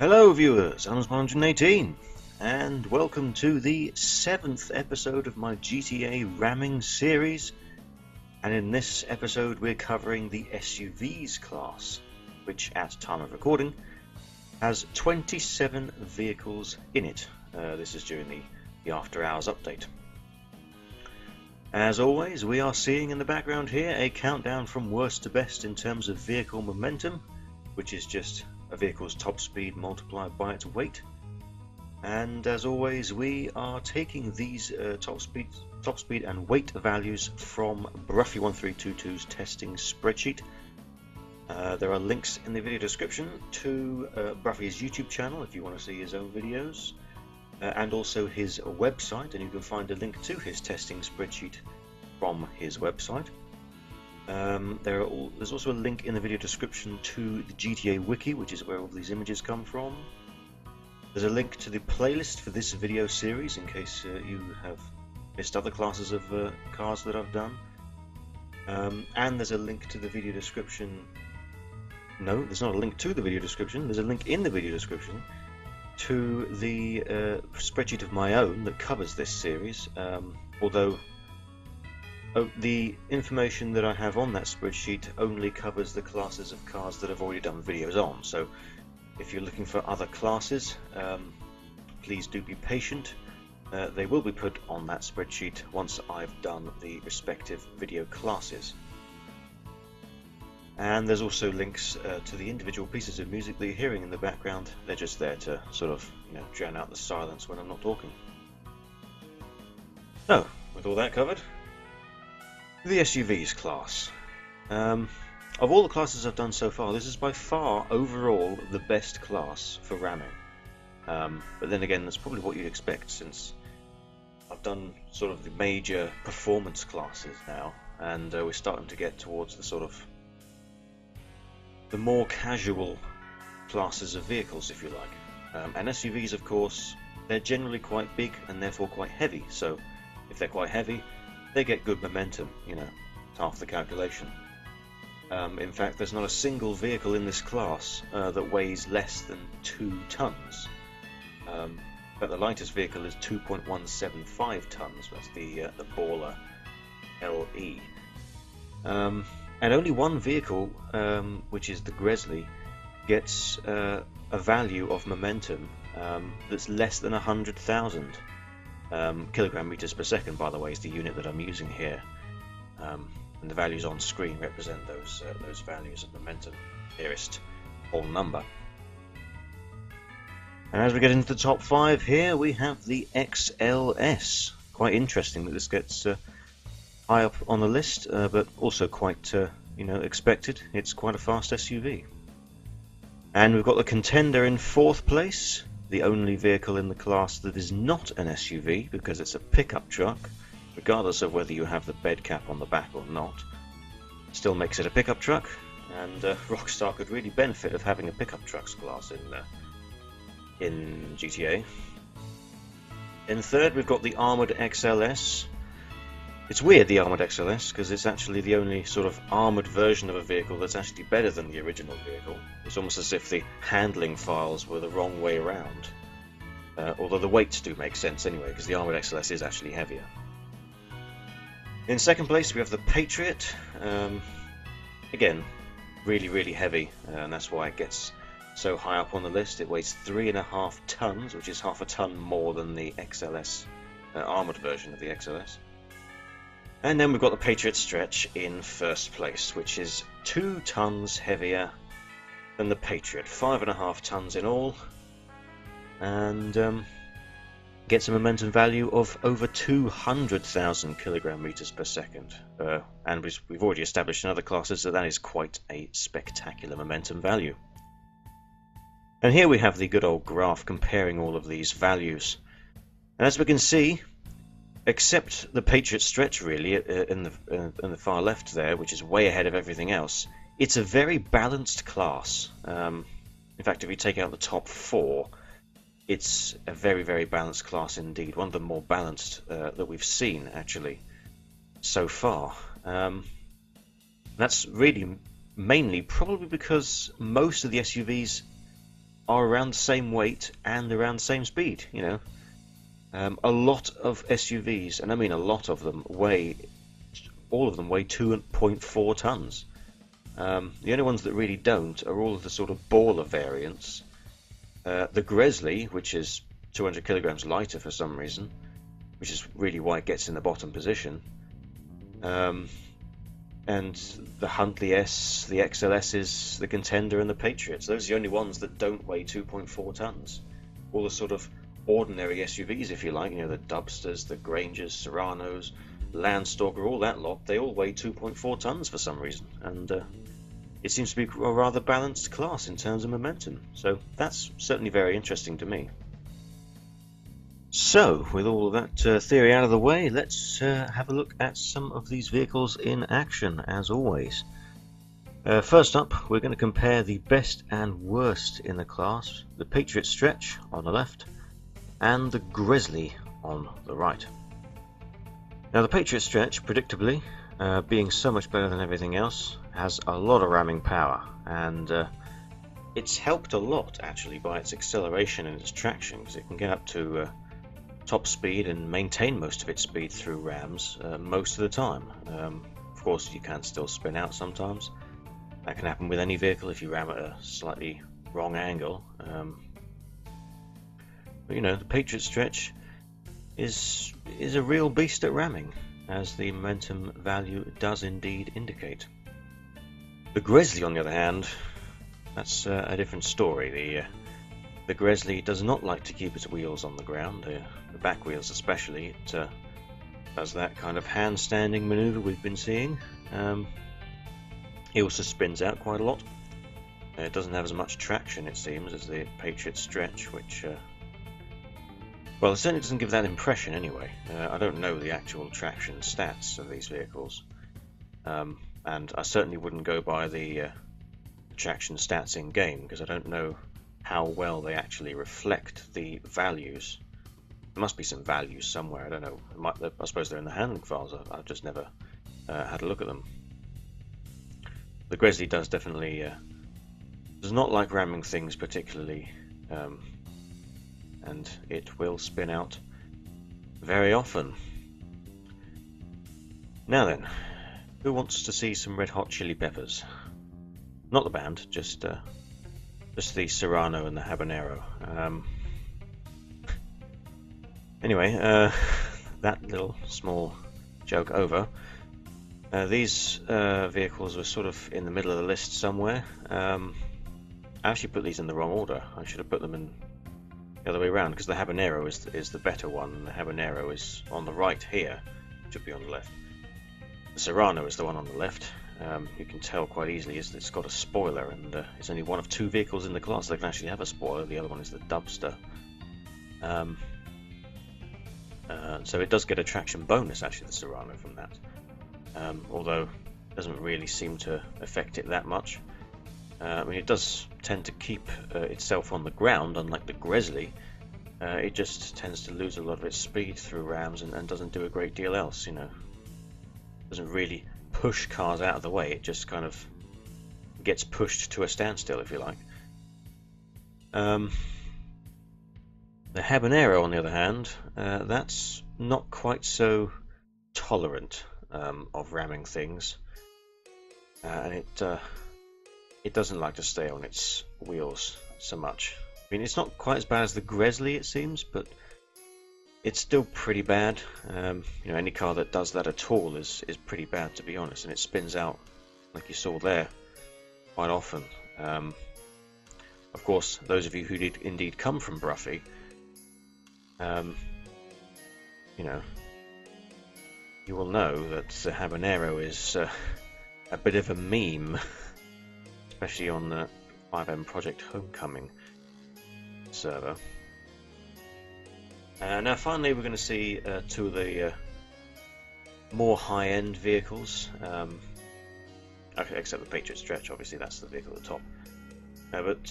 Hello viewers, I'm 118 and welcome to the 7th episode of my GTA ramming series, and in this episode we're covering the SUVs class, which at time of recording has 27 vehicles in it. This is during the after hours update. As always, we are seeing in the background here a countdown from worst to best in terms of vehicle momentum, which is just a vehicle's top speed multiplied by its weight. And as always, we are taking these top speed and weight values from Bruffy1322's testing spreadsheet. There are links in the video description to Bruffy's YouTube channel if you want to see his own videos, and also his website, and you can find a link to his testing spreadsheet from his website. There's also a link in the video description to the GTA wiki, which is where all these images come from. There's a link to the playlist for this video series in case you have missed other classes of cars that I've done. And there's a link to the video description. No, there's not a link to the video description. There's a link in the video description to the spreadsheet of my own that covers this series, although the information that I have on that spreadsheet only covers the classes of cars that I've already done videos on. So if you're looking for other classes, please do be patient. They will be put on that spreadsheet once I've done the respective video classes. And there's also links to the individual pieces of music that you're hearing in the background. They're just there to sort of, drown out the silence when I'm not talking. So, with all that covered, the SUVs class. Of all the classes I've done so far, this is by far overall the best class for ramming. But then again, that's probably what you'd expect, since I've done sort of the major performance classes now, and we're starting to get towards the sort of the more casual classes of vehicles, if you like. And SUVs, of course, they're generally quite big and therefore quite heavy. So if they're quite heavy, they get good momentum, it's half the calculation. In fact, there's not a single vehicle in this class that weighs less than 2 tons. But the lightest vehicle is 2.175 tons, that's the Baller LE. And only one vehicle, which is the Gresley, gets a value of momentum that's less than 100,000. Kilogram meters per second, by the way, is the unit that I'm using here, and the values on screen represent those values of momentum, nearest whole number. And as we get into the top 5 here, we have the XLS. Quite interesting that this gets high up on the list, but also quite expected. It's quite a fast SUV. And we've got the Contender in 4th place. The only vehicle in the class that is not an SUV, because it's a pickup truck, regardless of whether you have the bed cap on the back or not. Still makes it a pickup truck, and Rockstar could really benefit of having a pickup trucks class in GTA. In 3rd, we've got the Armoured XLS. It's weird, the Armoured XLS, because it's actually the only sort of armoured version of a vehicle that's actually better than the original vehicle. It's almost as if the handling files were the wrong way around. Although the weights do make sense anyway, because the Armoured XLS is actually heavier. In 2nd place, we have the Patriot. Again, really, really heavy, and that's why it gets so high up on the list. It weighs 3.5 tons, which is half a ton more than the XLS, armoured version of the XLS. And then we've got the Patriot Stretch in 1st place, which is 2 tons heavier than the Patriot, 5.5 tons in all, and gets a momentum value of over 200,000 kilogram meters per second. And we've already established in other classes that is quite a spectacular momentum value. And here we have the good old graph comparing all of these values. And as we can see, except the Patriot Stretch really in the far left there, which is way ahead of everything else, it's a very balanced class. In fact, if you take out the top 4, it's a very, very balanced class indeed. One of the more balanced that we've seen actually so far. That's really mainly probably because most of the SUVs are around the same weight and around the same speed. You know, a lot of SUVs, and I mean a lot of them, all of them weigh 2.4 tons. The only ones that really don't are all of the sort of baller variants. The Grizzly, which is 200 kilograms lighter for some reason, which is really why it gets in the bottom position. And the Huntley S, the XLSs, the Contender, and the Patriots. Those are the only ones that don't weigh 2.4 tons. All the sort of ordinary SUVs, if you like, you know, the Dubsters, the Grangers, Serranos, Landstalker, all that lot, they all weigh 2.4 tons for some reason. And it seems to be a rather balanced class in terms of momentum. So that's certainly very interesting to me. So, with all of that theory out of the way, let's have a look at some of these vehicles in action, as always. First up, we're going to compare the best and worst in the class, the Patriot Stretch on the left, and the Grizzly on the right. Now, the Patriot Stretch, predictably, being so much better than everything else, has a lot of ramming power, and it's helped a lot, actually, by its acceleration and its traction, because it can get up to top speed and maintain most of its speed through rams most of the time. Of course, you can still spin out sometimes. That can happen with any vehicle if you ram at a slightly wrong angle. But you know, the Patriot Stretch is a real beast at ramming, as the momentum value does indeed indicate. The Grizzly, on the other hand, that's a different story. The Grizzly does not like to keep its wheels on the ground, the back wheels especially. It does that kind of handstanding maneuver we've been seeing. It also spins out quite a lot. It doesn't have as much traction, it seems, as the Patriot Stretch, which, well, it certainly doesn't give that impression anyway. I don't know the actual traction stats of these vehicles, and I certainly wouldn't go by the traction stats in game, because I don't know how well they actually reflect the values. There must be some values somewhere, I don't know. I suppose they're in the handling files. I've just never had a look at them. The Grizzly does definitely does not like ramming things particularly, and it will spin out very often. Now then, who wants to see some Red Hot Chili Peppers? Not the band, just the Serrano and the Habanero. Anyway, that little small joke over. These vehicles were sort of in the middle of the list somewhere. I actually put these in the wrong order. I should have put them in the other way around, because the Habanero is the better one, and the Habanero is on the right here. It should be on the left. The Serrano is the one on the left. You can tell quite easily it's got a spoiler, and it's only one of two vehicles in the class that can actually have a spoiler. The other one is the Dubster. So it does get a traction bonus, actually, the Serrano, from that. Although it doesn't really seem to affect it that much. I mean, it does tend to keep itself on the ground, unlike the Grizzly. It just tends to lose a lot of its speed through rams and doesn't do a great deal else, you know. Doesn't really push cars out of the way, it just kind of gets pushed to a standstill, if you like. The Habanero, on the other hand, that's not quite so tolerant of ramming things, and it doesn't like to stay on its wheels so much. I mean, it's not quite as bad as the Grizzly, it seems, but it's still pretty bad. You know, any car that does that at all is pretty bad, to be honest, and it spins out, like you saw there, quite often. Of course, those of you who did indeed come from Bruffy, you know, you will know that the Habanero is a bit of a meme, especially on the 5M Project Homecoming server. Now finally we're going to see two of the more high-end vehicles, okay, except the Patriot Stretch, obviously that's the vehicle at the top. But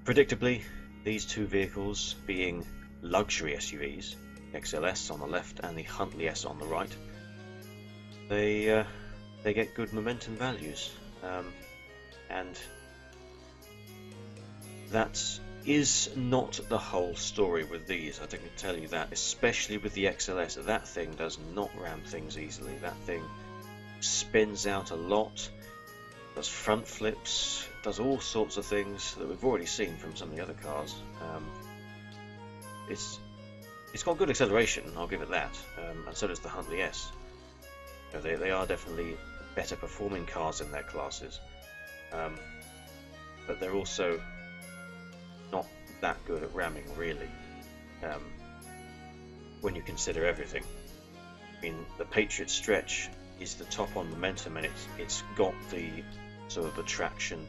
predictably, these two vehicles being luxury SUVs, XLS on the left and the Huntley S on the right, they get good momentum values, and That is not the whole story with these, I can tell you that, especially with the XLS. That thing does not ram things easily. That thing spins out a lot, does front flips, does all sorts of things that we've already seen from some of the other cars. It's got good acceleration, I'll give it that, and so does the Huntley S. You know, they are definitely better performing cars in their classes, but they're also not that good at ramming, really, when you consider everything. I mean, the Patriot Stretch is the top on momentum, and it's got the sort of the traction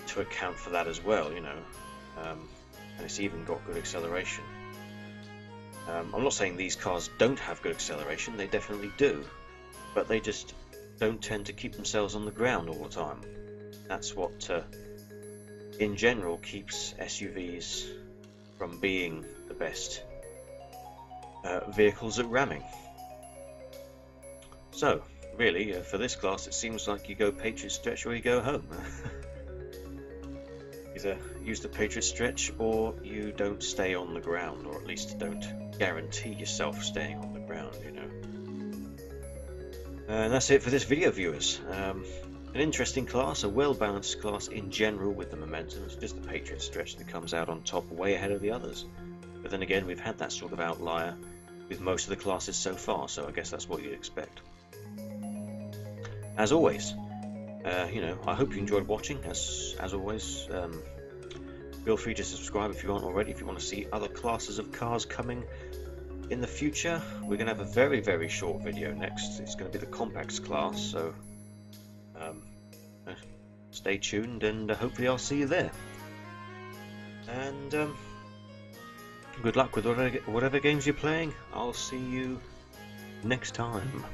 to account for that as well, you know, and it's even got good acceleration. I'm not saying these cars don't have good acceleration, they definitely do, but they just don't tend to keep themselves on the ground all the time. That's what, in general, keeps SUVs from being the best vehicles at ramming. So, really, for this class, it seems like you go Patriot Stretch or you go home. Either use the Patriot Stretch or you don't stay on the ground, or at least don't guarantee yourself staying on the ground, you know. And that's it for this video, viewers. An interesting class, a well-balanced class in general with the momentum. It's just the Patriot Stretch that comes out on top, way ahead of the others. But then again, we've had that sort of outlier with most of the classes so far, so I guess that's what you'd expect. As always, you know, I hope you enjoyed watching. As always, feel free to subscribe if you aren't already, if you want to see other classes of cars coming in the future. We're going to have a very, very short video next. It's going to be the compacts class, so stay tuned, and hopefully I'll see you there. And good luck with whatever games you're playing. I'll see you next time.